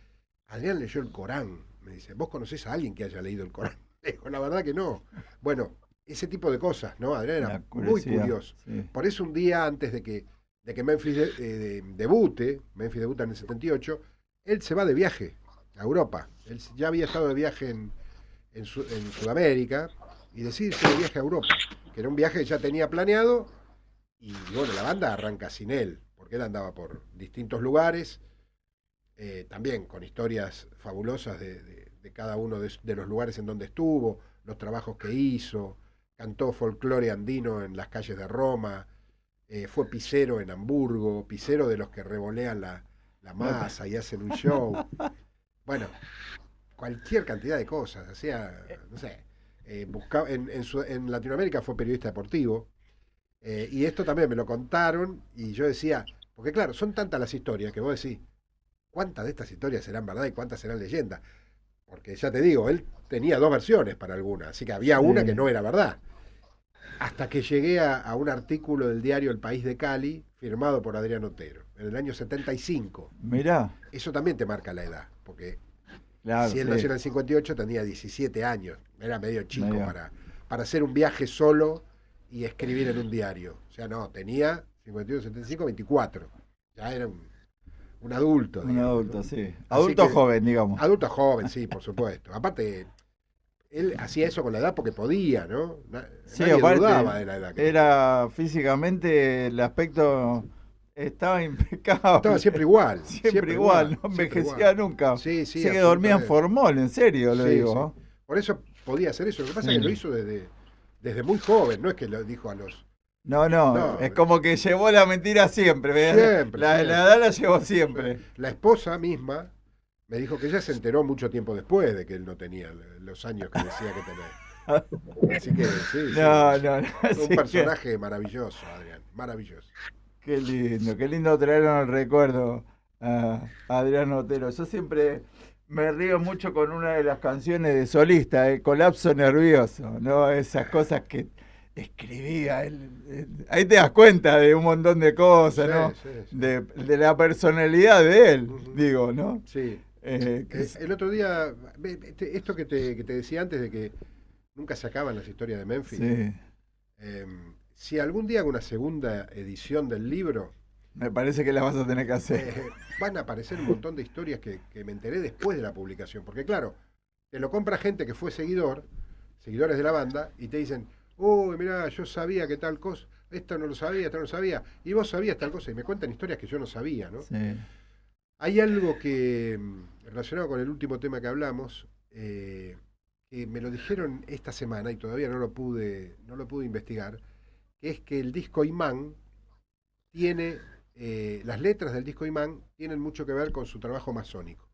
Adrián leyó el Corán. Me dice, ¿vos conocés a alguien que haya leído el Corán? Le digo, la verdad que no. Bueno, ese tipo de cosas, ¿no? Adrián era muy curioso. Sí. Por eso un día antes de que Memphis debute, Memphis debuta en el 78, él se va de viaje a Europa. Él ya había estado de viaje en Sudamérica y decide irse de viaje a Europa, que era un viaje que ya tenía planeado y bueno, la banda arranca sin él, porque él andaba por distintos lugares, también con historias fabulosas de cada uno de los lugares en donde estuvo, los trabajos que hizo, cantó folclore andino en las calles de Roma, fue pisero en Hamburgo, pisero de los que revolean la masa y hacen un show. Bueno, cualquier cantidad de cosas, hacía, no sé, buscaba, en Latinoamérica fue periodista deportivo, y esto también me lo contaron, y yo decía, porque claro, son tantas las historias que vos decís, ¿cuántas de estas historias serán verdad y cuántas serán leyenda? Porque ya te digo, él tenía dos versiones para algunas, así que había una que no era verdad. Hasta que llegué a un artículo del diario El País de Cali, firmado por Adrián Otero, en el año 75. Mirá. Eso también te marca la edad, porque Claro, si él sí. nació en el 58 tenía 17 años, era medio chico Medio. para hacer un viaje solo y escribir en un diario. O sea, no, tenía 51, 75, 24. Ya era un adulto. Un digamos, adulto, ¿no? sí. Así Adulto que- joven, digamos. Adulto joven, sí, por supuesto. Aparte, él hacía eso con la edad porque podía, ¿no? Sí, Nadie aparte, dudaba de la edad que tenía. era físicamente el aspecto estaba impecable. Estaba siempre igual. Siempre igual, no siempre envejecía igual. nunca. Sí, sí. Sé que dormía en absolutamente. formol, en serio lo Sí, digo. sí. ¿no? Por eso podía hacer eso. Lo que pasa Sí. es que lo hizo desde muy joven, no es que lo dijo a los... No, No. es como que llevó la mentira siempre. ¿ves? Siempre, La siempre. edad la llevó siempre. La esposa misma me dijo que ella se enteró mucho tiempo después de que él no tenía los años que decía que tenía. Así que sí, sí. No. Un así que- personaje maravilloso, Adrián, maravilloso. qué lindo traernos el recuerdo a Adrián Otero. Yo siempre me río mucho con una de las canciones de solista, el Colapso Nervioso, ¿no? Esas cosas que escribía él. Ahí te das cuenta de un montón de cosas, Sí, ¿no? sí, sí. De la personalidad de él, Ujú. digo, ¿no? Sí. Que es- El otro día, esto que te decía antes de que nunca se acaban las historias de Memphis, sí, si algún día hago una segunda edición del libro, me parece que la vas a tener que hacer. van a aparecer un montón de historias que me enteré después de la publicación. Porque claro, te lo compra gente que fue seguidores de la banda, y te dicen, uy, mirá, yo sabía que tal cosa, esto no lo sabía, esto no lo sabía, y vos sabías tal cosa, y me cuentan historias que yo no sabía, ¿no? Sí. Hay algo que, relacionado con el último tema que hablamos, que me lo dijeron esta semana y todavía no lo pude investigar, que es que el disco Imán tiene, las letras del disco Imán tienen mucho que ver con su trabajo masónico.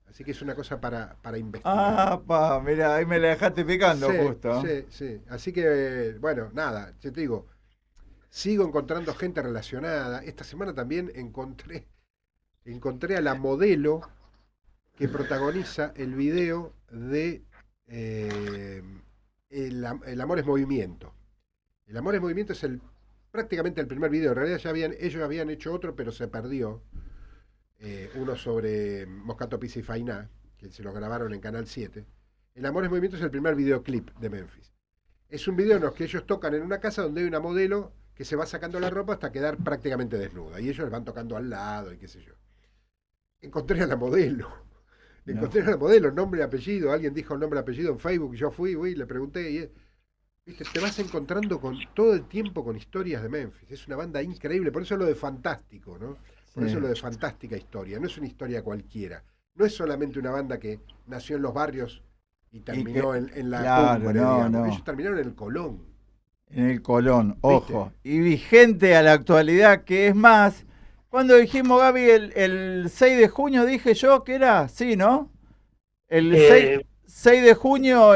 Así que es una cosa para investigar. Mira, ahí me la dejaste picando Sí, justo. sí, sí. Así que, bueno, nada, yo te digo, sigo encontrando gente relacionada. Esta semana también encontré a la modelo que protagoniza el video de el Amor es Movimiento. El Amor es Movimiento es prácticamente el primer video. En realidad ellos habían hecho otro, pero se perdió. Uno sobre Moscato Pizza y Fainá, que se lo grabaron en Canal 7. El Amor es Movimiento es el primer videoclip de Memphis. Es un video en el que ellos tocan en una casa donde hay una modelo que se va sacando la ropa hasta quedar prácticamente desnuda. Y ellos les van tocando al lado y qué sé yo. Encontré a la modelo. Nombre y apellido. Alguien dijo el nombre y apellido en Facebook y yo fui, le pregunté. Viste, te vas encontrando con todo el tiempo con historias de Memphis. Es una banda increíble, por eso lo de fantástico, ¿no? Por eso lo de fantástica historia. No es una historia cualquiera. No es solamente una banda que nació en los barrios y terminó en la claro, cumbre, no, digamos. no. Ellos terminaron en el Colón. En el Colón, ojo. Y vigente a la actualidad, que es más, cuando dijimos, Gaby, el 6 de junio, dije yo que era, sí, ¿no? El 6 de junio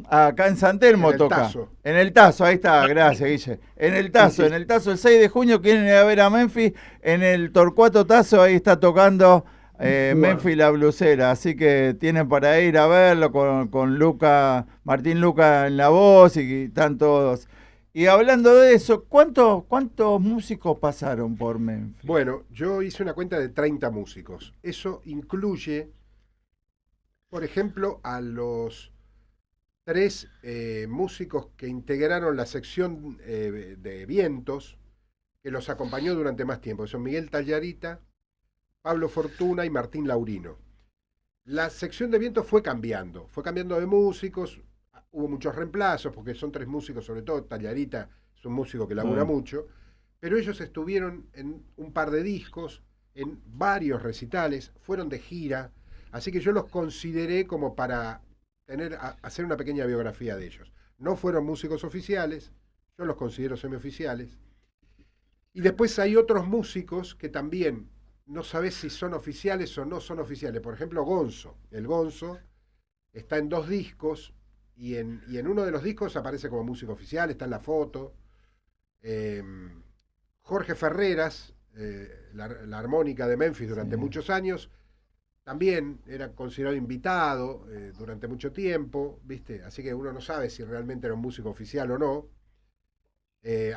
acá en San Telmo En el toca. Tazo. En el Tazo, ahí está, gracias, Guille. En el Tazo, Sí. en el Tazo, el 6 de junio quieren ir a ver a Memphis. En el Torcuato Tazo, ahí está tocando Memphis la blusera. Así que tienen para ir a verlo con Martín Luca en la voz y están todos. Y hablando de eso, ¿cuántos músicos pasaron por Memphis? Bueno, yo hice una cuenta de 30 músicos. Eso incluye, por ejemplo, a los 3 músicos que integraron la sección de vientos, que los acompañó durante más tiempo. Son Miguel Tallarita, Pablo Fortuna y Martín Laurino. La sección de vientos fue cambiando de músicos, hubo muchos reemplazos, porque son 3 músicos, sobre todo Tallarita es un músico que labura mucho, pero ellos estuvieron en un par de discos, en varios recitales, fueron de gira, así que yo los consideré como para hacer una pequeña biografía de ellos. No fueron músicos oficiales, yo los considero semioficiales. Y después hay otros músicos que también no sabés si son oficiales o no son oficiales. Por ejemplo, Gonzo. El Gonzo está en 2 discos y en uno de los discos aparece como músico oficial, está en la foto. Jorge Ferreras, la armónica de Memphis durante muchos años, también era considerado invitado durante mucho tiempo, ¿viste? Así que uno no sabe si realmente era un músico oficial o no.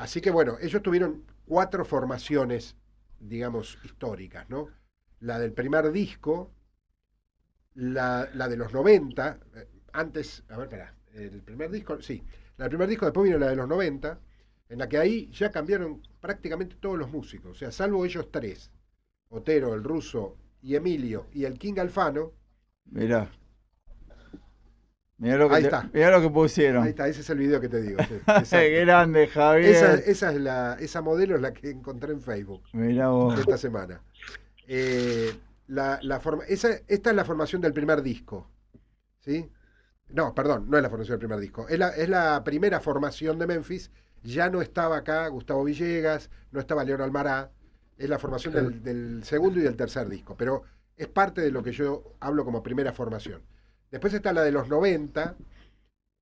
Así que bueno, ellos tuvieron 4 formaciones, digamos, históricas, ¿no? La del primer disco, la de los 90, antes, a ver, espera, el primer disco, sí, la del primer disco, después vino la de los 90, en la que ahí ya cambiaron prácticamente todos los músicos, o sea, salvo ellos 3, Otero, el Ruso y Emilio y el King Alfano. Mirá. Mirá lo Ahí está. Mirá lo que pusieron. Ahí está, ese es el video que te digo. Sí, Qué grande, Javier. Esa modelo es la que encontré en Facebook. Mirá vos. Esta semana. Esta es la formación del primer disco. ¿Sí? No, perdón, no es la formación del primer disco. Es la primera formación de Memphis. Ya no estaba acá Gustavo Villegas, no estaba León Almará. Es la formación del segundo y del tercer disco. Pero es parte de lo que yo hablo como primera formación. Después está la de los 90,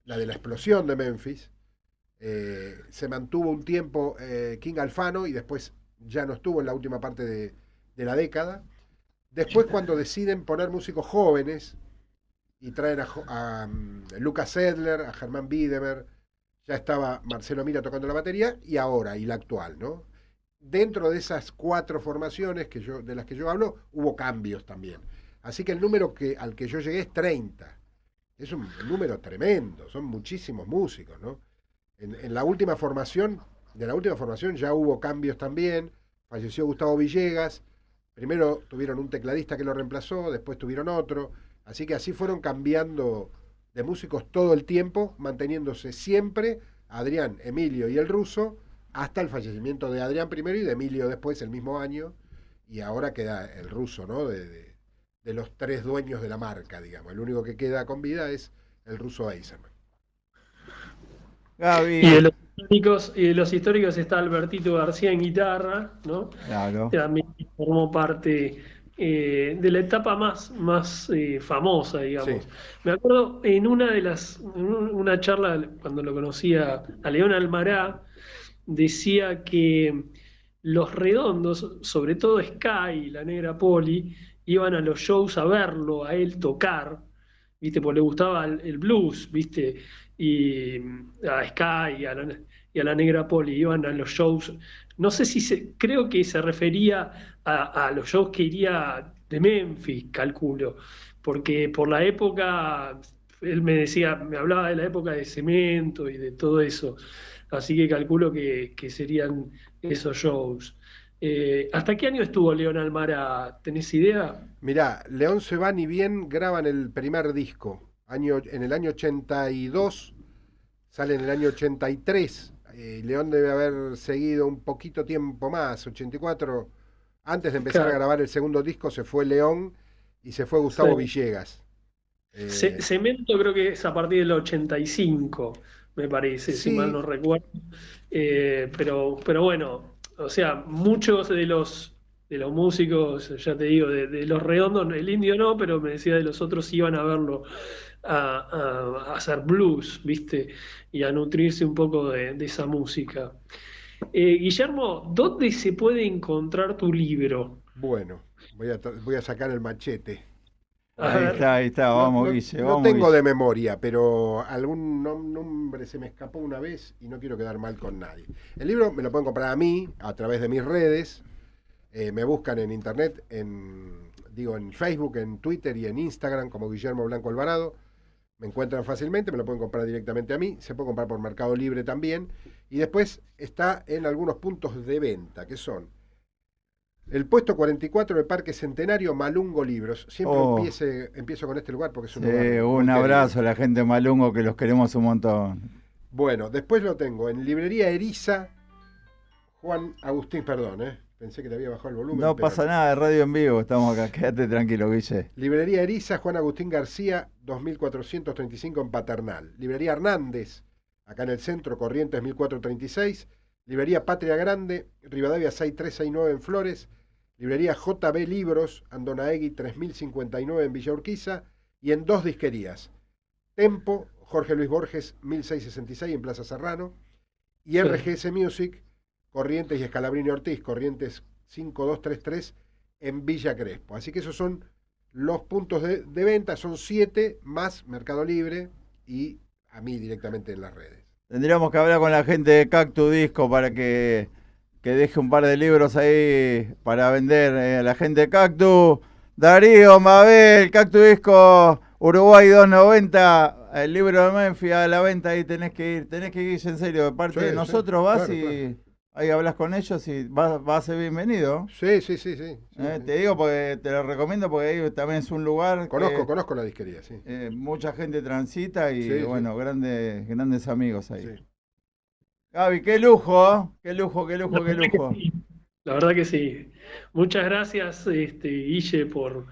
la de la explosión de Memphis. Se mantuvo un tiempo King Alfano y después ya no estuvo en la última parte de la década. Después, cuando deciden poner músicos jóvenes y traen a Lucas Sedler, a Germán Biedermer, ya estaba Marcelo Mira tocando la batería, y la actual, ¿no? Dentro de esas 4 formaciones de las que yo hablo, hubo cambios también. Así que el número al que yo llegué es 30. Es un número tremendo, son muchísimos músicos, ¿no? De la última formación ya hubo cambios también. Falleció Gustavo Villegas. Primero tuvieron un tecladista que lo reemplazó, después tuvieron otro. Así que así fueron cambiando de músicos todo el tiempo, manteniéndose siempre Adrián, Emilio y el Ruso, hasta el fallecimiento de Adrián primero y de Emilio después, el mismo año. Y ahora queda el Ruso, ¿no? De los 3 dueños de la marca, digamos. El único que queda con vida es el Ruso Eisenman. Gaby. Y de los históricos está Albertito García en guitarra, ¿no? Claro. También formó parte de la etapa más famosa, digamos. Sí. Me acuerdo en una charla, cuando lo conocía a León Almará, decía que los Redondos, sobre todo Sky y la Negra Poli, iban a los shows a verlo, a él tocar, ¿viste? Porque le gustaba el blues, ¿viste? Y a Sky y a la Negra Poli iban a los shows. No sé creo que se refería a los shows que iría de Memphis, calculo, porque por la época, él me hablaba de la época de Cemento y de todo eso, así que calculo que serían esos shows. ¿Hasta qué año estuvo León Almara? ¿Tenés idea? Mirá, León se va ni bien graban el primer disco. En el año 82, sale en el año 83. León debe haber seguido un poquito tiempo más, 84. Antes de empezar a grabar el segundo disco se fue León y se fue Gustavo Villegas. Cemento creo que es a partir del 85, me parece, Sí. si mal no recuerdo. Pero bueno, o sea, muchos de los músicos, ya te digo, de Los Redondos, el Indio no, pero me decía de los otros iban a verlo a hacer blues, ¿viste? Y a nutrirse un poco de esa música. Guillermo, ¿dónde se puede encontrar tu libro? Bueno, voy a sacar el machete. Ahí está, vamos, Guille. No Vamos, tengo Guille. de memoria, pero algún nombre se me escapó una vez y no quiero quedar mal con nadie. El libro me lo pueden comprar a mí a través de mis redes. Me buscan en internet, en Facebook, en Twitter y en Instagram como Guillermo Blanco Alvarado. Me encuentran fácilmente, me lo pueden comprar directamente a mí. Se puede comprar por Mercado Libre también. Y después está en algunos puntos de venta, que son el puesto 44 del Parque Centenario, Malungo Libros. Siempre empiezo con este lugar porque es un lugar muy un abrazo querido. a la gente de Malungo, que los queremos un montón. Bueno, después lo tengo en Librería Eriza, Juan Agustín, perdón, pensé que le había bajado el volumen. No pasa nada, de radio en vivo, estamos acá, quédate tranquilo, Guille. Librería Eriza, Juan Agustín García, 2435 en Paternal. Librería Hernández, acá en el centro, Corrientes 1436. Librería Patria Grande, Rivadavia 6369 en Flores. Librería JB Libros, Andonaegui 3059 en Villa Urquiza. Y en 2 disquerías, Tempo, Jorge Luis Borges 1666 en Plaza Serrano. Y RGS Music, Corrientes y Escalabrini Ortiz, Corrientes 5233 en Villa Crespo. Así que esos son los puntos de venta, son 7 más Mercado Libre y a mí directamente en las redes. Tendríamos que hablar con la gente de Cactus Disco para que deje un par de libros ahí para vender a la gente de Cactus. Darío, Mabel, Cactus Disco, Uruguay 290, el libro de Memphis a la venta, ahí tenés que ir, Guille, en serio, de parte de nosotros vas claro, y claro. ahí hablas con ellos y vas a ser bienvenido. Sí. Te digo porque te lo recomiendo porque ahí también es un lugar Conozco la disquería, sí. mucha gente transita y Sí. grandes amigos ahí. Sí. Gaby, qué lujo, qué lujo. La verdad que sí. Muchas gracias, Guille, por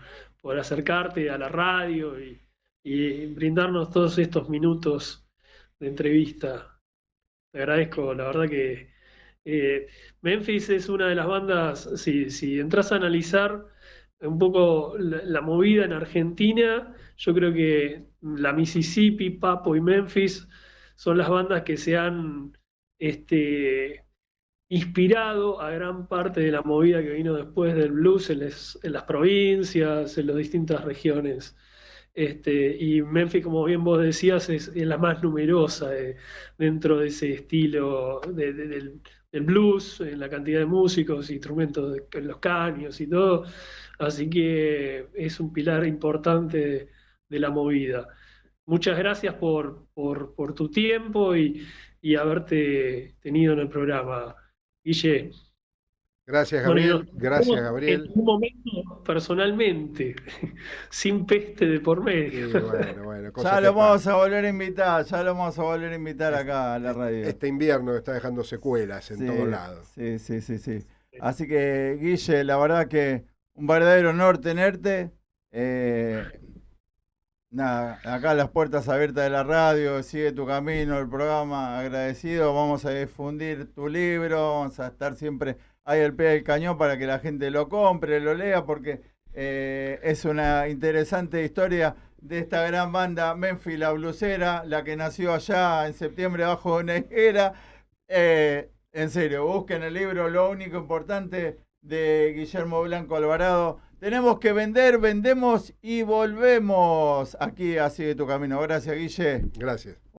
acercarte a la radio y brindarnos todos estos minutos de entrevista. Te agradezco, la verdad que Memphis es una de las bandas, si entras a analizar un poco la movida en Argentina, yo creo que la Mississippi, Papo y Memphis son las bandas que se han inspirado a gran parte de la movida que vino después del blues en las provincias, en las distintas regiones. Y Memphis, como bien vos decías, es la más numerosa dentro de ese estilo del blues, en la cantidad de músicos, instrumentos, los caños y todo. Así que es un pilar importante de la movida. Muchas gracias por tu tiempo y haberte tenido en el programa, Guille. Gracias, Gabriel. Bueno, Gracias, Gabriel. en un momento, personalmente, sin peste de por medio. Bueno, Ya lo vamos a volver a invitar, acá a la radio. Este invierno está dejando secuelas en todos lados. Sí. Así que, Guille, la verdad que un verdadero honor tenerte. Nada, acá las puertas abiertas de la radio, sigue tu camino, el programa, agradecido. Vamos a difundir tu libro, vamos a estar siempre ahí al pie del cañón para que la gente lo compre, lo lea, porque es una interesante historia de esta gran banda Memphis la Blusera, la que nació allá en septiembre bajo una higuera. En serio, busquen el libro, lo único importante de Guillermo Blanco Alvarado. Tenemos que vender, vendemos y volvemos. Aquí, así de tu camino. Gracias, Guille. Gracias.